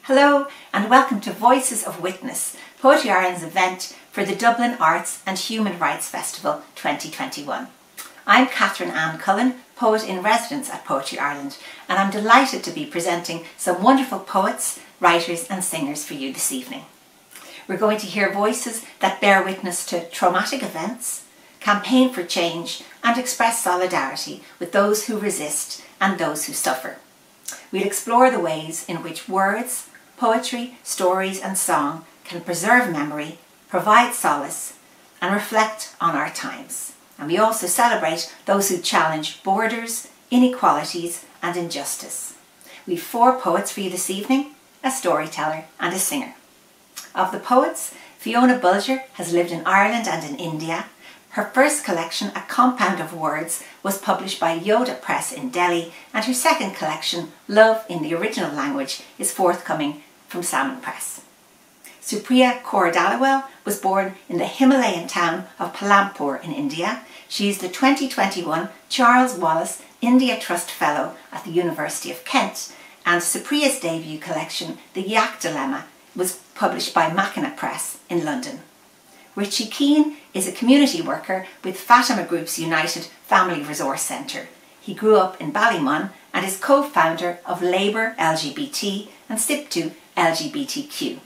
Hello and welcome to Voices of Witness, Poetry Ireland's event for the Dublin Arts and Human Rights Festival 2021. I'm Katherine Ann Cullen, Poet in Residence at Poetry Ireland, and I'm delighted to be presenting some wonderful poets, writers and singers for you this evening. We're going to hear voices that bear witness to traumatic events, campaign for change and express solidarity with those who resist and those who suffer. We'll explore the ways in which words, poetry, stories and song can preserve memory, provide solace and reflect on our times. And we also celebrate those who challenge borders, inequalities and injustice. We've 4 poets for you this evening, a storyteller and a singer. Of the poets, Fióna Bolger has lived in Ireland and in India. Her first collection, A Compound of Words, was published by Yoda Press in Delhi, and her second collection, Love in the Original Language, is forthcoming from Salmon Press. Supriya Kartaliwal was born in the Himalayan town of Palampur in India. She is the 2021 Charles Wallace India Trust Fellow at the University of Kent, and Supriya's debut collection, The Yak Dilemma, was published by Mackinac Press in London. Richie Keane is a community worker with Fatima Group's United Family Resource Centre. He grew up in Ballymun and is co-founder of Labour LGBT and SIP2 LGBTQ.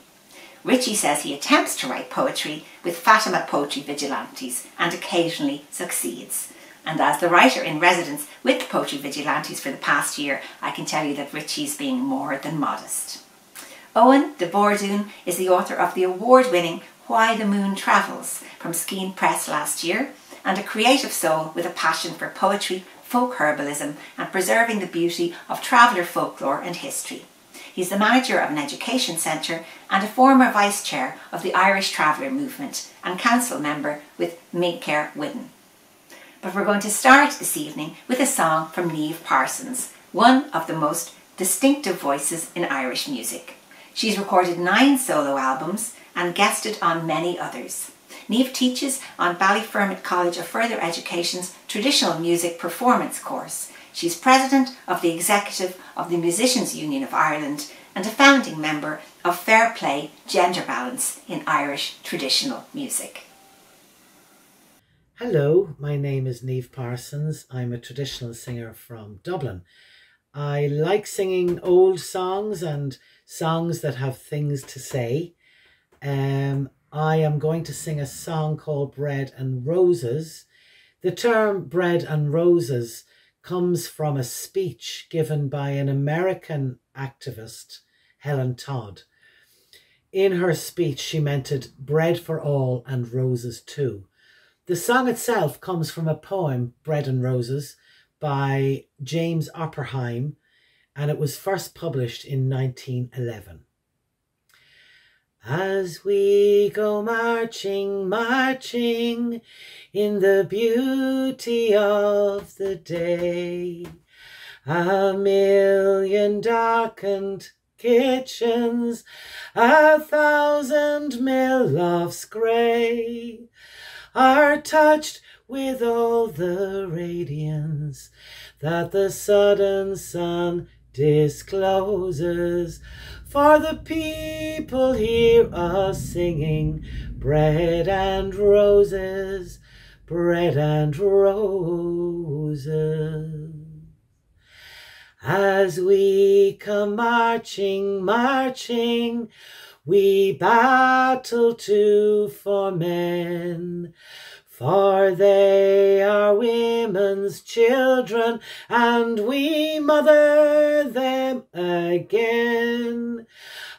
Richie says he attempts to write poetry with Fatima Poetry Vigilantes and occasionally succeeds. And as the writer in residence with Poetry Vigilantes for the past year, I can tell you that Richie's being more than modest. Oein DeBhairduin is the author of the award-winning Why the Moon Travels from Skeen Press last year, and a creative soul with a passion for poetry, folk herbalism and preserving the beauty of traveller folklore and history. He's the manager of an education centre and a former vice chair of the Irish Traveller Movement and council member with Midcare Widden. But we're going to start this evening with a song from Niamh Parsons, one of the most distinctive voices in Irish music. She's recorded 9 solo albums and guested on many others. Niamh teaches on Ballyfermot College of Further Education's Traditional Music Performance course. She's president of the executive of the Musicians Union of Ireland and a founding member of Fair Play Gender Balance in Irish Traditional Music. Hello, my name is Niamh Parsons. I'm a traditional singer from Dublin. I like singing old songs and songs that have things to say. I am going to sing a song called Bread and Roses. The term bread and roses comes from a speech given by an American activist, Helen Todd. In her speech, she meant bread for all and roses too. The song itself comes from a poem, Bread and Roses, by James Oppenheim, and it was first published in 1911. As we go marching, marching in the beauty of the day, a million darkened kitchens, 1,000 mill lofts grey, are touched with all the radiance that the sudden sun discloses. For the people hear us singing bread and roses, bread and roses. As we come marching, marching, we battle too for men. For they are women's children, and we mother them again.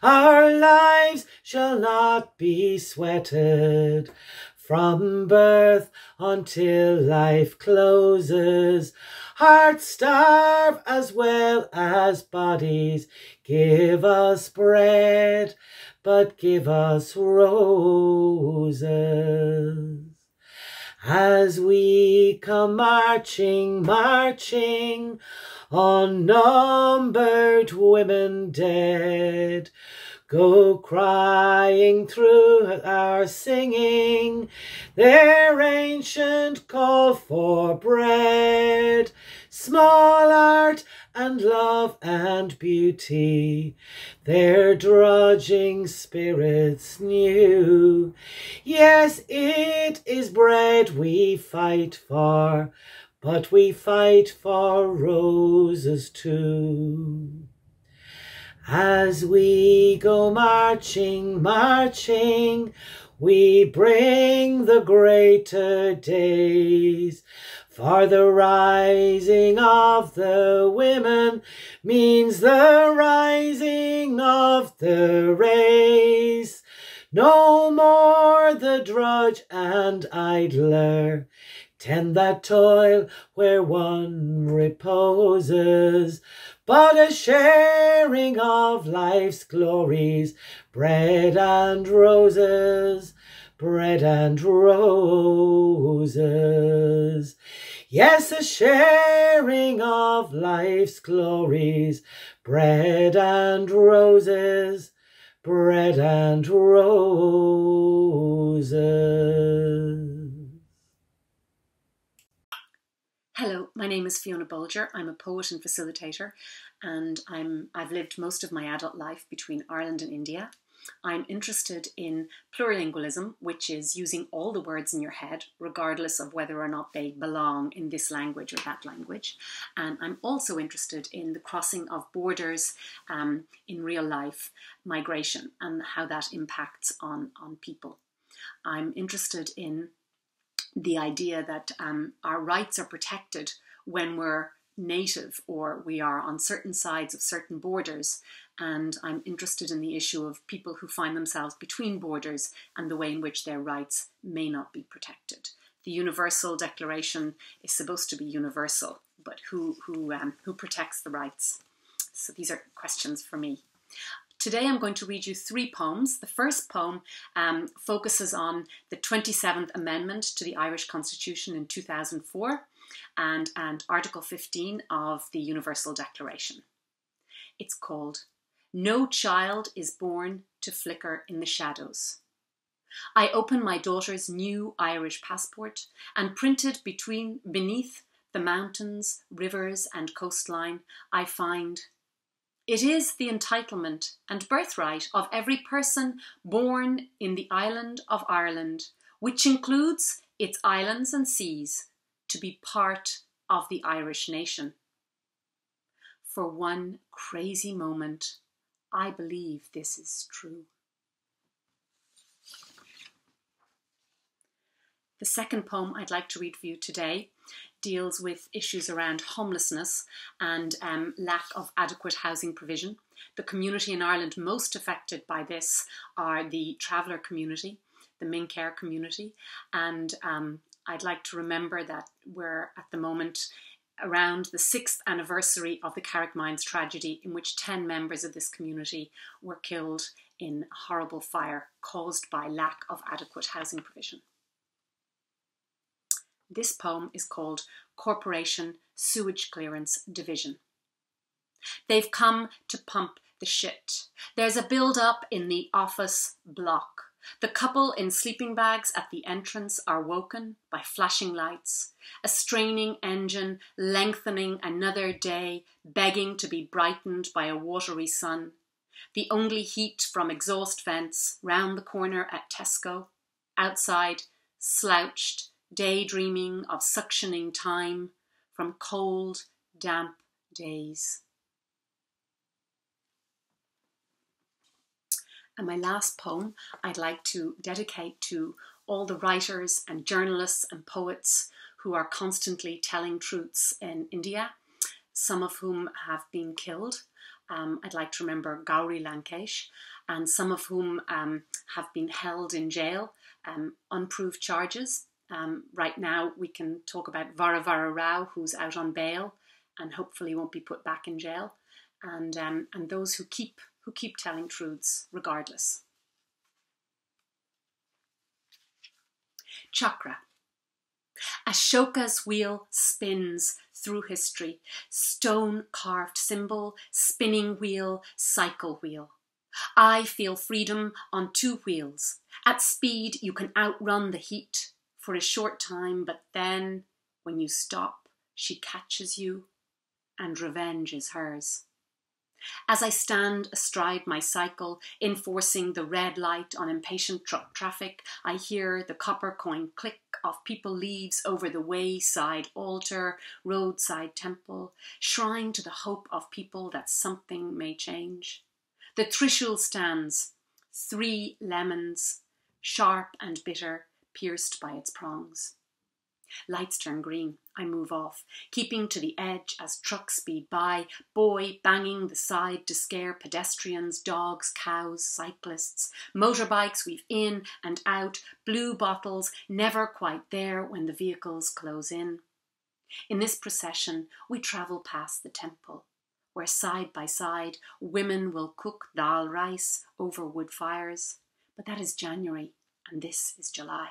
Our lives shall not be sweated from birth until life closes. Hearts starve as well as bodies. Give us bread, but give us roses. As we come marching, marching, unnumbered women dead, go crying through our singing their ancient call for bread. Small art and love and beauty, their drudging spirits new. Yes, it is bread we fight for, but we fight for roses too. As we go marching, marching, we bring the greater days. For the rising of the women means the rising of the race. No more the drudge and idler tend that toil where one reposes, but a sharing of life's glories, bread and roses, bread and roses. Yes, a sharing of life's glories, bread and roses, bread and roses. Hello, my name is Fióna Bolger. I'm a poet and facilitator, and I've lived most of my adult life between Ireland and India. I'm interested in plurilingualism, which is using all the words in your head, regardless of whether or not they belong in this language or that language. And I'm also interested in the crossing of borders in real life, migration, and how that impacts on people. I'm interested in the idea that our rights are protected when we're native or we are on certain sides of certain borders. And I'm interested in the issue of people who find themselves between borders and the way in which their rights may not be protected. The Universal Declaration is supposed to be universal, but who protects the rights? So these are questions for me. Today I'm going to read you 3 poems. The first poem focuses on the 27th Amendment to the Irish Constitution in 2004 and Article 15 of the Universal Declaration. It's called "No Child is Born to Flicker in the Shadows." I open my daughter's new Irish passport and printed beneath the mountains, rivers and coastline, I find: "It is the entitlement and birthright of every person born in the island of Ireland, which includes its islands and seas, to be part of the Irish nation." For one crazy moment, I believe this is true. The second poem I'd like to read for you today deals with issues around homelessness and lack of adequate housing provision. The community in Ireland most affected by this are the traveller community, the Mincare community, and I'd like to remember that we're at the moment around the 6th anniversary of the Carrickmines tragedy, in which 10 members of this community were killed in a horrible fire caused by lack of adequate housing provision. This poem is called Corporation Sewage Clearance Division. They've come to pump the shit. There's a build-up in the office block. The couple in sleeping bags at the entrance are woken by flashing lights, a straining engine lengthening another day, begging to be brightened by a watery sun. The only heat from exhaust vents round the corner at Tesco. Outside, slouched, daydreaming of suctioning time from cold, damp days. And my last poem I'd like to dedicate to all the writers and journalists and poets who are constantly telling truths in India, some of whom have been killed. I'd like to remember Gauri Lankesh, and some of whom have been held in jail, unproved charges. Right now we can talk about Vara Rao, who's out on bail and hopefully won't be put back in jail, and those who keep telling truths regardless. Chakra. Ashoka's wheel spins through history, stone-carved symbol, spinning wheel, cycle wheel. I feel freedom on 2 wheels. At speed you can outrun the heat for a short time, but then when you stop, she catches you and revenge is hers. As I stand astride my cycle, enforcing the red light on impatient truck traffic, I hear the copper coin click of people leaves over the wayside altar, roadside temple, shrine to the hope of people that something may change. The trishul stands, 3 lemons, sharp and bitter, pierced by its prongs. Lights turn green. I move off, keeping to the edge as trucks speed by, boy banging the side to scare pedestrians, dogs, cows, cyclists. Motorbikes weave in and out, blue bottles never quite there when the vehicles close in. In this procession, we travel past the temple, where side by side women will cook dal rice over wood fires. But that is January, and this is July.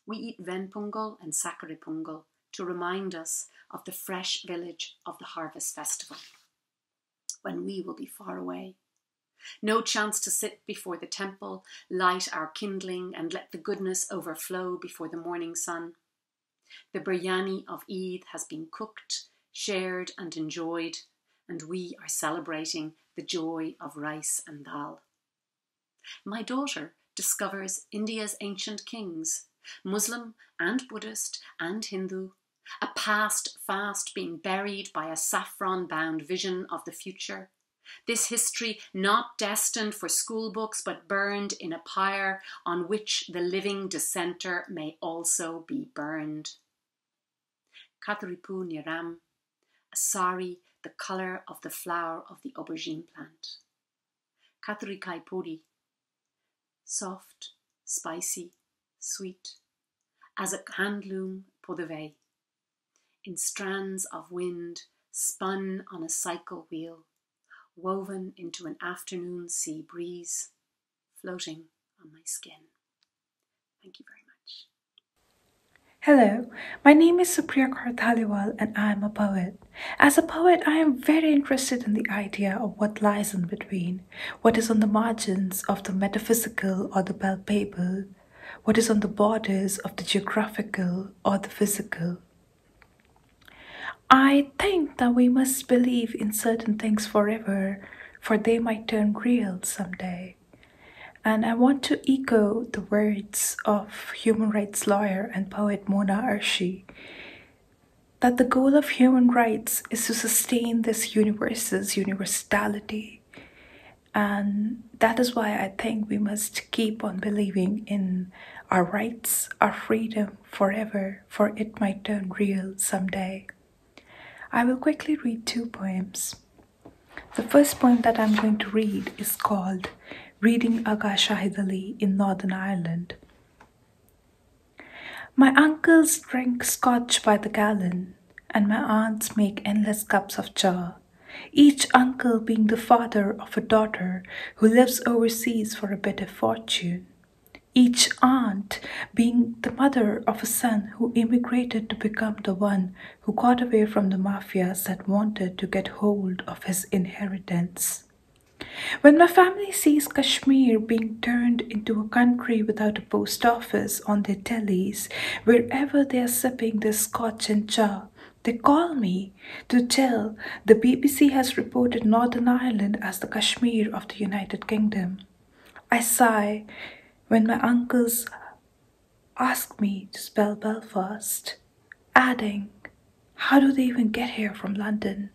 We eat Venpungal and Sakari Pungal to remind us of the fresh village of the Harvest Festival, when we will be far away. No chance to sit before the temple, light our kindling and let the goodness overflow before the morning sun. The biryani of Eid has been cooked, shared and enjoyed, and we are celebrating the joy of rice and dal. My daughter discovers India's ancient kings, Muslim and Buddhist and Hindu, a past fast being buried by a saffron-bound vision of the future. This history not destined for school books but burned in a pyre on which the living dissenter may also be burned. Katharipu Niram, a sari the colour of the flower of the aubergine plant. Katharikai Puri, soft, spicy, sweet, as a handloom podave, in strands of wind spun on a cycle wheel, woven into an afternoon sea breeze, floating on my skin. Thank you very much. Hello, my name is Supriya Kartaliwal and I am a poet. As a poet, I am very interested in the idea of what lies in between, what is on the margins of the metaphysical or the palpable, what is on the borders of the geographical or the physical. I think that we must believe in certain things forever, for they might turn real someday. And I want to echo the words of human rights lawyer and poet Mona Arshi, that the goal of human rights is to sustain this universe's universality. And that is why I think we must keep on believing in our rights, our freedom forever, for it might turn real someday. I will quickly read 2 poems. The first poem that I'm going to read is called Reading Aga Shahid Ali in Northern Ireland. My uncles drink scotch by the gallon, and my aunts make endless cups of cha, each uncle being the father of a daughter who lives overseas for a better fortune, each aunt being the mother of a son who immigrated to become the one who got away from the mafias that wanted to get hold of his inheritance. When my family sees Kashmir being turned into a country without a post office on their tellies, wherever they are sipping their scotch and cha, they call me to tell the BBC has reported Northern Ireland as the Kashmir of the United Kingdom. I sigh when my uncles ask me to spell Belfast, adding, how do they even get here from London?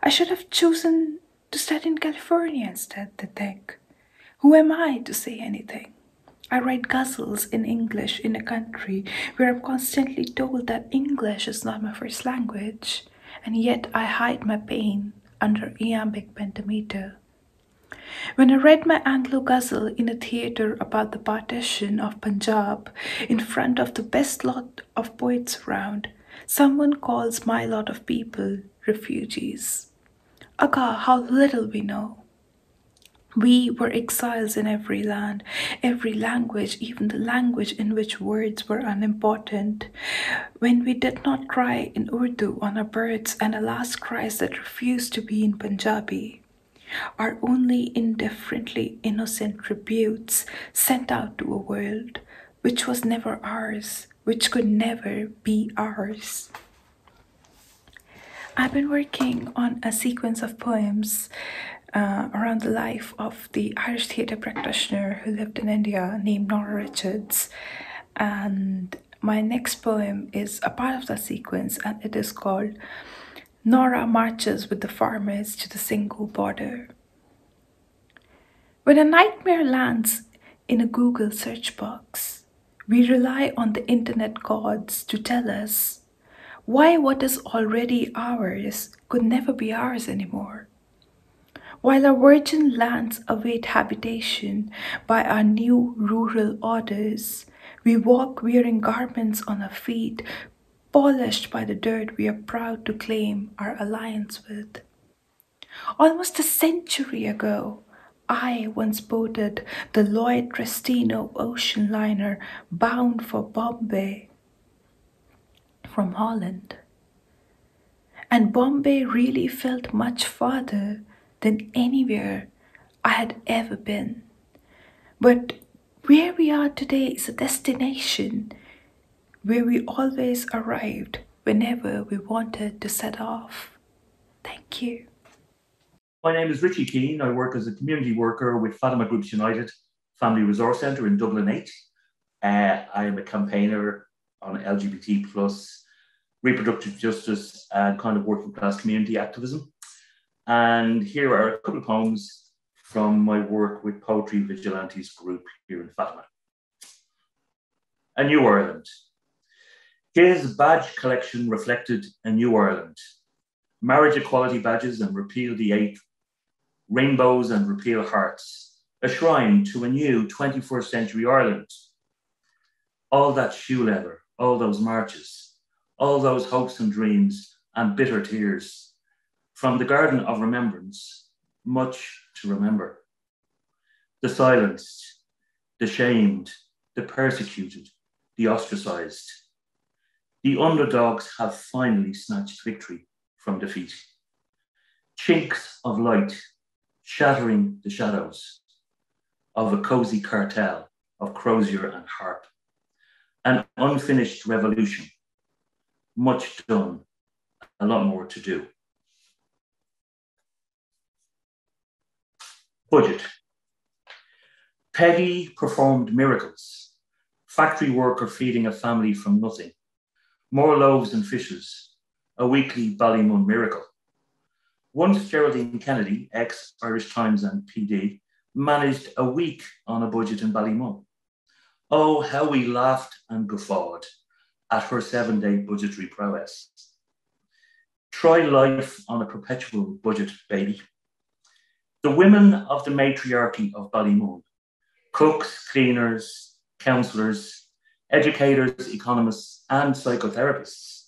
I should have chosen to study in California instead, they think. Who am I to say anything? I write ghazals in English in a country where I'm constantly told that English is not my first language, and yet I hide my pain under iambic pentameter. When I read my Anglo ghazal in a theatre about the partition of Punjab in front of the best lot of poets around, someone calls my lot of people refugees. Aga, how little we know. We were exiles in every land, every language, even the language in which words were unimportant. When we did not cry in Urdu on our births and our last cries that refused to be in Punjabi, are only indifferently innocent tributes sent out to a world which was never ours, which could never be ours. I've been working on a sequence of poems around the life of the Irish theatre practitioner who lived in India named Nora Richards. And my next poem is a part of that sequence, and it is called Nora Marches with the Farmers to the Single Border. When a nightmare lands in a Google search box, we rely on the internet gods to tell us why what is already ours could never be ours anymore. While our virgin lands await habitation by our new rural orders, we walk wearing garments on our feet, polished by the dirt we are proud to claim our alliance with. Almost a century ago, I once boarded the Lloyd Trestino ocean liner bound for Bombay from Holland. And Bombay really felt much farther than anywhere I had ever been. But where we are today is a destination where we always arrived whenever we wanted to set off. Thank you. My name is Richie Keane. I work as a community worker with Fatima Groups United Family Resource Centre in Dublin 8. I am a campaigner on LGBT plus reproductive justice and kind of working class community activism. And here are a couple of poems from my work with Poetry Vigilantes group here in Fatima. A New Ireland. His badge collection reflected a new Ireland. Marriage equality badges and repeal the 8th, rainbows and repeal hearts, a shrine to a new 21st century Ireland. All that shoe leather, all those marches, all those hopes and dreams and bitter tears. From the garden of remembrance, much to remember. The silenced, the shamed, the persecuted, the ostracized. The underdogs have finally snatched victory from defeat. Chinks of light shattering the shadows of a cozy cartel of crozier and harp. An unfinished revolution, much done, a lot more to do. Budget. Peggy performed miracles. Factory worker feeding a family from nothing. More loaves and fishes, a weekly Ballymun miracle. Once Geraldine Kennedy, ex-Irish Times and PD, managed a week on a budget in Ballymun. Oh, how we laughed and guffawed at her 7-day budgetary prowess. Try life on a perpetual budget, baby. The women of the matriarchy of Ballymun, cooks, cleaners, counsellors, educators, economists, and psychotherapists,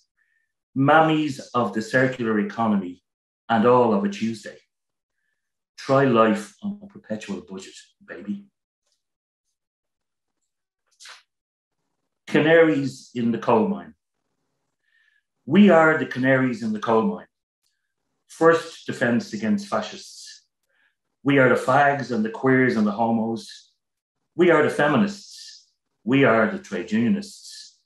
mammies of the circular economy and all of a Tuesday. Try life on a perpetual budget, baby. Canaries in the coal mine. We are the canaries in the coal mine. First defense against fascists. We are the fags and the queers and the homos. We are the feminists. We are the trade unionists.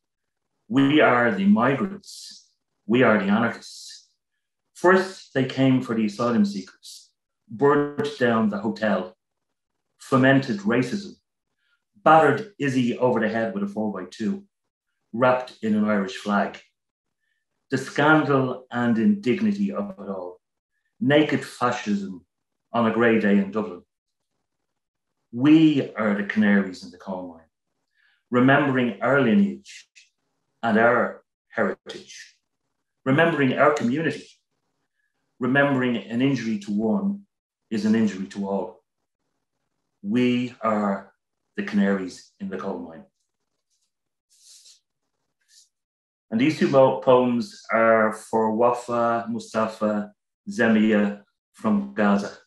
We are the migrants. We are the anarchists. First, they came for the asylum seekers, burnt down the hotel, fomented racism, battered Izzy over the head with a 4x2, wrapped in an Irish flag. The scandal and indignity of it all. Naked fascism on a grey day in Dublin. We are the canaries in the coal mine, remembering our lineage and our heritage, remembering our community, remembering an injury to one is an injury to all. We are the canaries in the coal mine. And these two poems are for Wafa, Mustafa, Zemia from Gaza,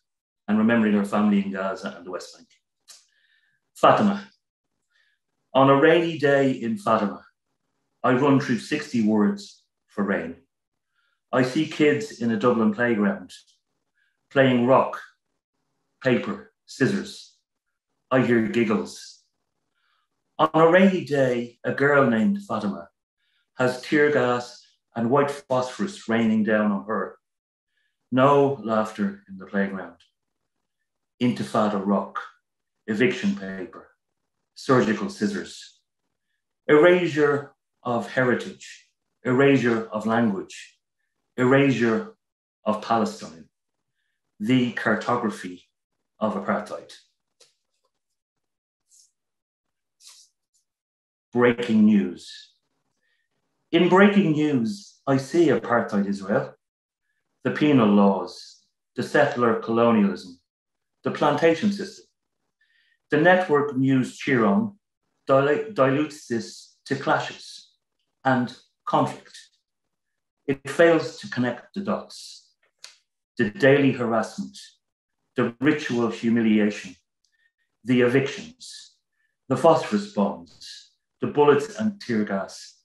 and remembering her family in Gaza and the West Bank. Fatima. On a rainy day in Fatima, I run through 60 words for rain. I see kids in a Dublin playground playing rock, paper, scissors. I hear giggles. On a rainy day, a girl named Fatima has tear gas and white phosphorus raining down on her. No laughter in the playground. Intifada rock, eviction paper, surgical scissors. Erasure of heritage, erasure of language, erasure of Palestine, the cartography of apartheid. Breaking news. In breaking news, I see apartheid Israel, the penal laws, the settler colonialism, the plantation system. The network news Chiron dilutes this to clashes and conflict. It fails to connect the dots. The daily harassment, the ritual humiliation, the evictions, the phosphorus bombs, the bullets and tear gas,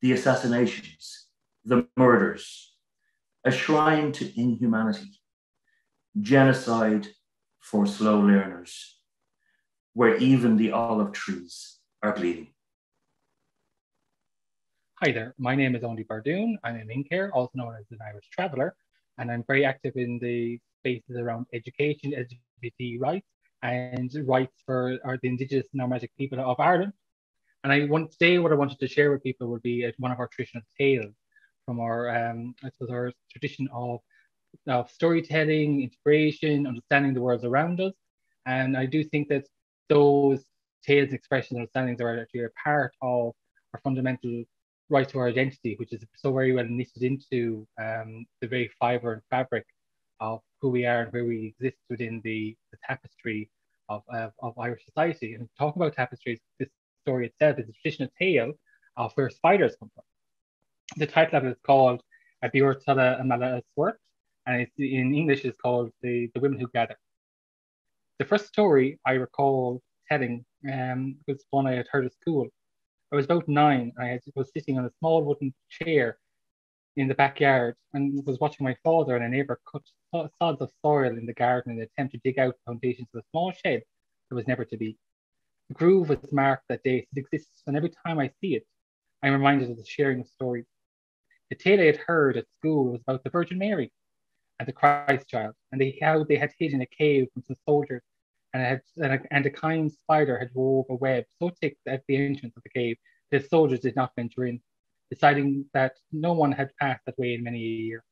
the assassinations, the murders, a shrine to inhumanity, genocide for slow learners, where even the olive trees are bleeding. Hi there, my name is Oein DeBhairduin. I'm an Inker, also known as an Irish traveller, and I'm very active in the spaces around education, LGBT rights, and rights for the Indigenous and nomadic people of Ireland. And today what I wanted to share with people would be one of our traditional tales from our, our tradition of storytelling, inspiration, understanding the world around us. And I do think that those tales, expressions, and understandings are actually a part of our fundamental right to our identity, which is so very well knitted into the very fibre and fabric of who we are and where we exist within the tapestry of Irish society. And talking about tapestries, this story itself is a traditional tale of where spiders come from. The title of it is called A Bior Tulla Amala Swert, and it's, in English is called the Women Who Gather. The first story I recall telling was one I had heard at school. I was about 9. I was sitting on a small wooden chair in the backyard and was watching my father and a neighbour cut sods of soil in the garden in an attempt to dig out the foundations of a small shed that was never to be. The groove was marked that day. It exists, and every time I see it, I'm reminded of the sharing of stories. The tale I had heard at school was about the Virgin Mary and the Christ child, and how they had hid in a cave from some soldiers, and a kind spider had wove a web so thick at the entrance of the cave that the soldiers did not venture in, deciding that no one had passed that way in many a year.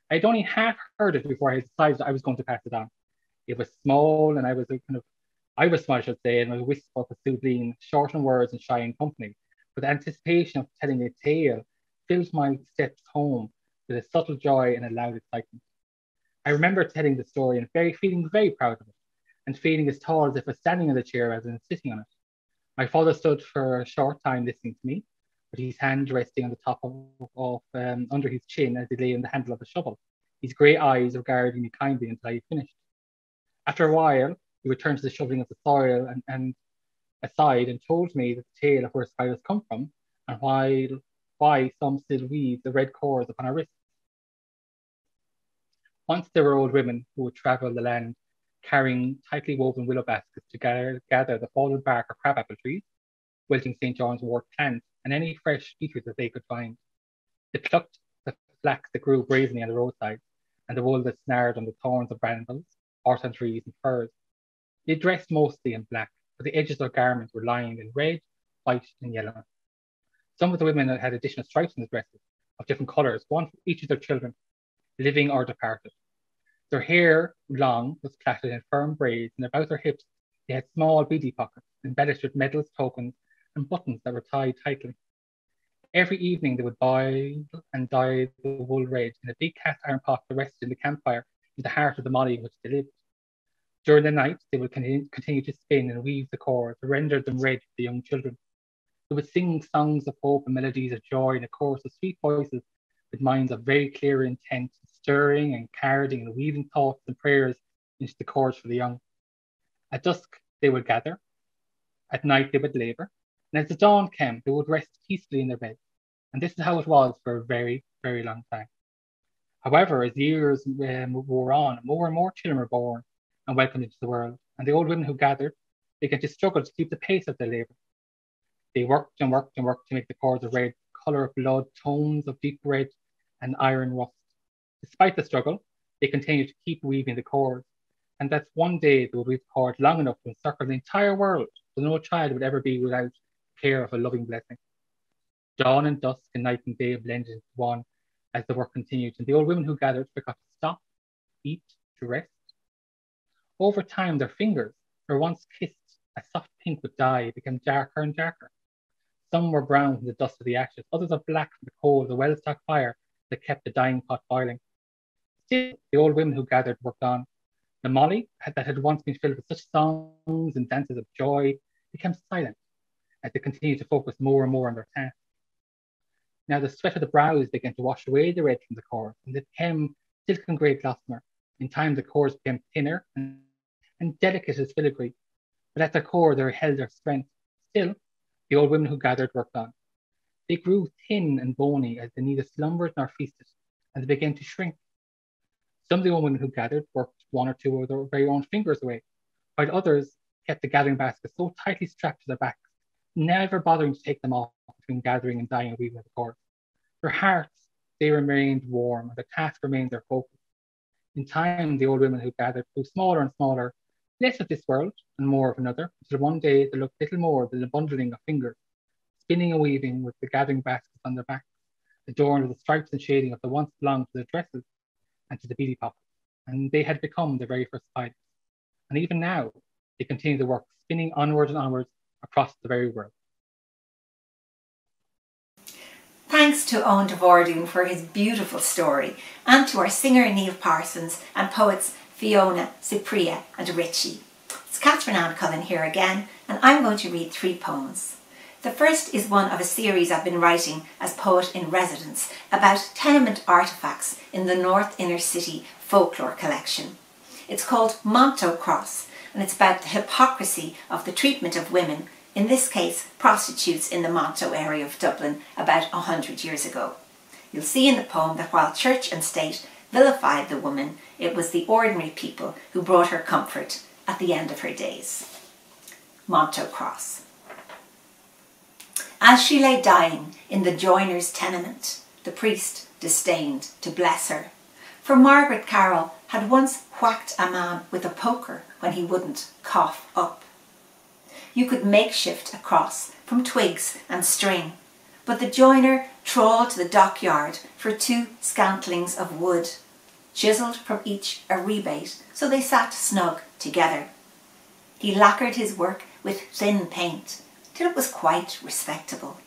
I had only half heard it before I decided I was going to pass it on. It was small, and I was small, I should say, and I was a wisp of a Sublime, short in words and shy in company. But the anticipation of telling a tale filled my steps home with a subtle joy and a loud excitement. I remember telling the story and feeling very proud of it, and feeling as tall as if I was standing in the chair rather than sitting on it. My father stood for a short time listening to me, with his hand resting on the top of under his chin as he lay on the handle of the shovel, his grey eyes regarding me kindly until I had finished. After a while, he returned to the shoveling of the soil and aside and told me the tale of where spiders come from and why some still weave the red cords upon our wrists. Once there were old women who would travel the land carrying tightly woven willow baskets to gather the fallen bark of crabapple trees, wilting St. John's wort plants, and any fresh eaters that they could find. They plucked the flax that grew brazenly on the roadside, and the wool that snared on the thorns of brambles, orton trees, and firs. They dressed mostly in black, but the edges of their garments were lined in red, white, and yellow. Some of the women had additional stripes in their dresses of different colours, one for each of their children, living or departed. Their hair, long, was plaited in firm braids, and about their hips they had small beady pockets, embellished with medals, tokens, and buttons that were tied tightly. Every evening they would boil and dye the wool red in a big cast iron pot that rested in the campfire in the heart of the molly in which they lived. During the night, they would continue to spin and weave the cords, to render them red for the young children. They would sing songs of hope and melodies of joy in a chorus of sweet voices with minds of very clear intent, stirring and carding and weaving thoughts and prayers into the chords for the young. At dusk, they would gather. At night, they would labour. And as the dawn came, they would rest peacefully in their beds. And this is how it was for a very, very long time. However, as years wore on, more and more children were born and welcomed into the world. And the old women who gathered began to struggle to keep the pace of their labour. They worked and worked and worked to make the cords of red colour of blood, tones of deep red and iron rust. Despite the struggle, they continued to keep weaving the cord, and that one day they would weave the cord long enough to encircle the entire world, so no child would ever be without care of a loving blessing. Dawn and dusk and night and day blended into one as the work continued, and the old women who gathered forgot to stop, eat, to rest. Over time, their fingers, who were once kissed a soft pink with dye, became darker and darker. Some were brown from the dust of the ashes, others are black from the coal of the well-stocked fire that kept the dying pot boiling. Still, the old women who gathered worked on. The molly that had once been filled with such songs and dances of joy became silent as they continued to focus more and more on their task. Now the sweat of the brows began to wash away the red from the cord, and it became silken grey gossamer. In time, the cords became thinner and delicate as filigree, but at their core they held their strength. Still, the old women who gathered worked on. They grew thin and bony as they neither slumbered nor feasted, and they began to shrink. Some of the old women who gathered worked one or two of their very own fingers away, while others kept the gathering baskets so tightly strapped to their backs, never bothering to take them off between gathering and dyeing and weaving the cord. Their hearts, they remained warm, and the task remained their focus. In time, the old women who gathered grew smaller and smaller, less of this world and more of another, until one day they looked little more than a bundling of fingers, spinning and weaving with the gathering baskets on their backs, adorned with the stripes and shading of the once belonged to the dresses and to the beady pockets. And they had become the very first pilots. And even now, they continue the work, spinning onwards and onwards across the very world. Thanks to Oein DeBhairduin for his beautiful story, and to our singer Niamh Parsons and poets Fiona, Supriya and Richie. It's Ann Cullen here again, and I'm going to read 3 poems. The first is one of a series I've been writing as poet in residence about tenement artefacts in the North Inner City folklore collection. It's called Monto Cross, and it's about the hypocrisy of the treatment of women, in this case prostitutes in the Monto area of Dublin about 100 years ago. You'll see in the poem that while church and state vilified the woman, it was the ordinary people who brought her comfort at the end of her days. Monto Cross. As she lay dying in the joiner's tenement, the priest disdained to bless her, for Margaret Carroll had once whacked a man with a poker when he wouldn't cough up. You could makeshift a cross from twigs and string, but the joiner trawled to the dockyard for 2 scantlings of wood, chiselled from each a rebate, so they sat snug together. He lacquered his work with thin paint, till it was quite respectable.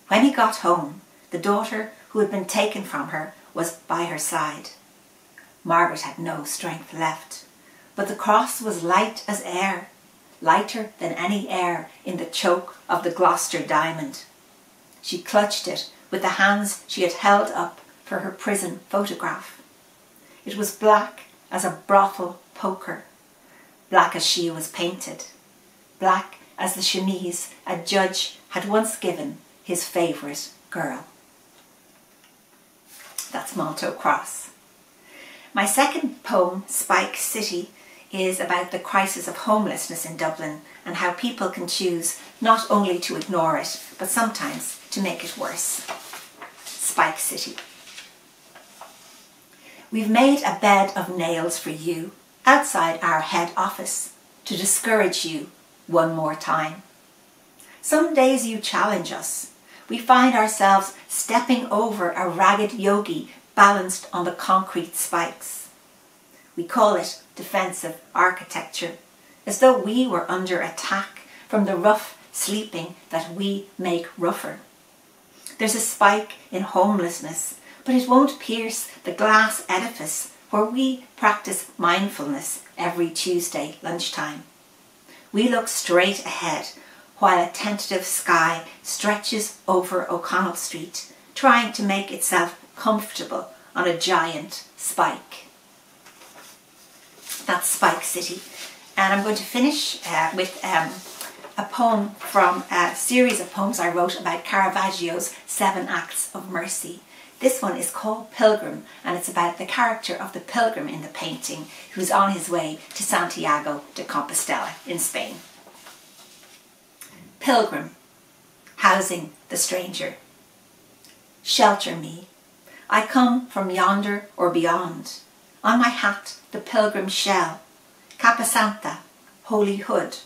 When he got home, the daughter who had been taken from her was by her side. Margaret had no strength left, but the cross was light as air, lighter than any air in the choke of the Gloucester diamond. She clutched it with the hands she had held up for her prison photograph. It was black as a brothel poker, black as she was painted, black as the chemise a judge had once given his favourite girl. That's Monto Cross. My second poem, Spike City, is about the crisis of homelessness in Dublin and how people can choose not only to ignore it, but sometimes to make it worse. Spike City. We've made a bed of nails for you outside our head office to discourage you one more time. Some days you challenge us. We find ourselves stepping over a ragged yogi balanced on the concrete spikes. We call it defensive architecture, as though we were under attack from the rough sleeping that we make rougher. There's a spike in homelessness, but it won't pierce the glass edifice where we practice mindfulness every Tuesday lunchtime. We look straight ahead while a tentative sky stretches over O'Connell Street, trying to make itself comfortable on a giant spike. That's Spike City. And I'm going to finish with a poem from a series of poems I wrote about Caravaggio's 7 Acts of Mercy. This one is called Pilgrim, and it's about the character of the pilgrim in the painting who's on his way to Santiago de Compostela in Spain. Pilgrim, housing the stranger. shelter me. I come from yonder or beyond. On my hat the pilgrim shell, Capasanta, holy hood,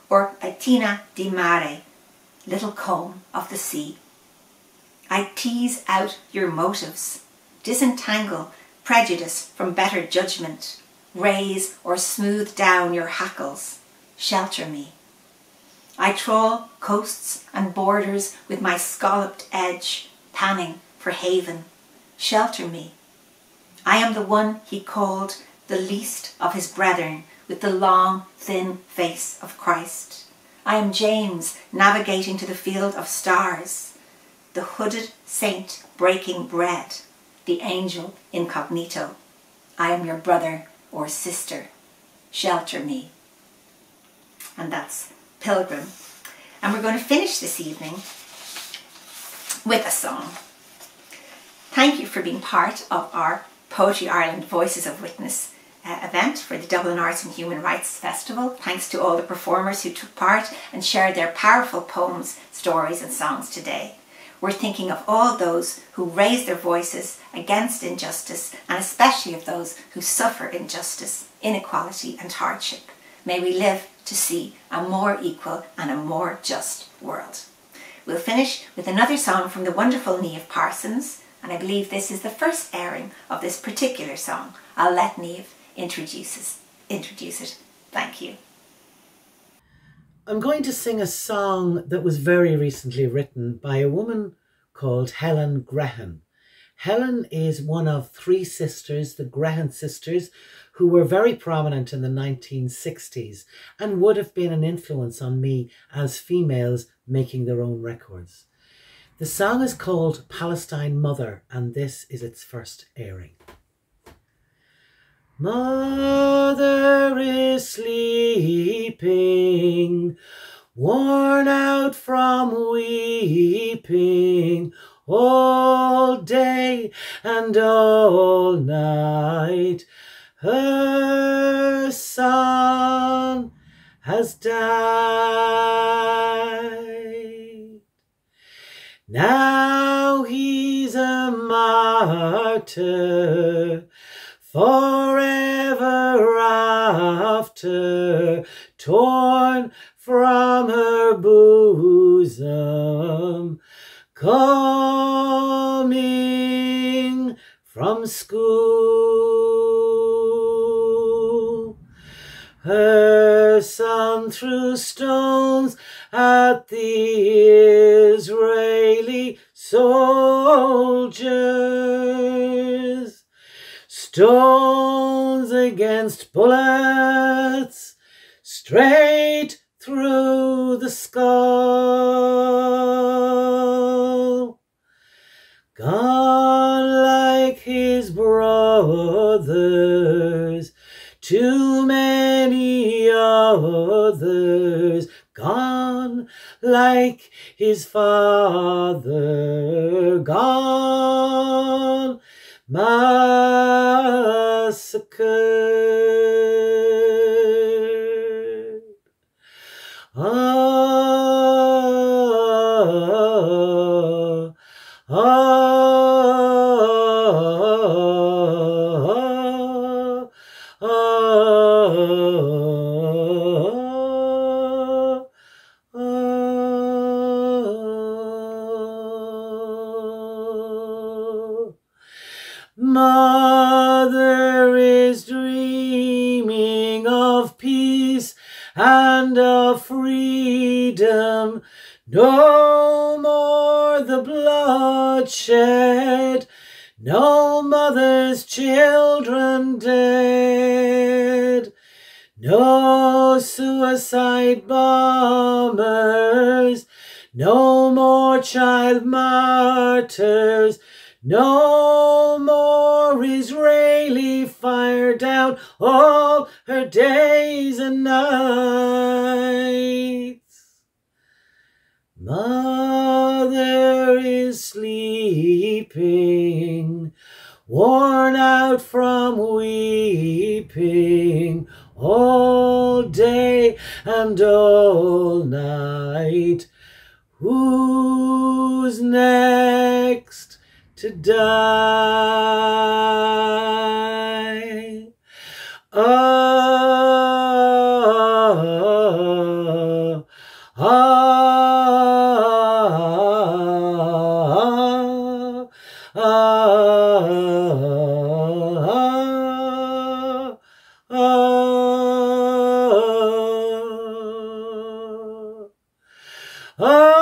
or Atina di mare, little comb of the sea. I tease out your motives, disentangle prejudice from better judgment, raise or smooth down your hackles, shelter me. I trawl coasts and borders with my scalloped edge, panning for haven, shelter me. I am the one he called the least of his brethren, with the long, thin face of Christ. I am James navigating to the field of stars, the hooded saint breaking bread, the angel incognito. I am your brother or sister, shelter me. And that's Pilgrim. And we're going to finish this evening with a song. Thank you for being part of our Poetry Ireland Voices of Witness event for the Dublin Arts and Human Rights Festival. Thanks to all the performers who took part and shared their powerful poems, stories and songs today. We're thinking of all those who raise their voices against injustice, and especially of those who suffer injustice, inequality and hardship. May we live to see a more equal and a more just world. We'll finish with another song from the wonderful Niamh Parsons, and I believe this is the first airing of this particular song. I'll let Niamh introduce it. Thank you. I'm going to sing a song that was very recently written by a woman called Helen Graham. Helen is one of three sisters, the Graham sisters, who were very prominent in the 1960s and would have been an influence on me as females making their own records. The song is called Palestine Mother, and this is its first airing. Mother is sleeping, worn out from weeping, all day and all night. Her son has died. Now he's a martyr, forever after, torn from her bosom, coming from school. Her son threw stones at the Israeli soldiers, stones against bullets, straight through the skull. Gone like his brothers, too many others, gone like his father, gone massacred. Mother is dreaming of peace and of freedom, no more the bloodshed, no mother's children dead, no suicide bombers, no more child martyrs, no more Israeli fire down all her days and nights. Mother is sleeping, worn out from weeping, all day and all night. Who's next to die. Oh, oh, oh, oh, oh.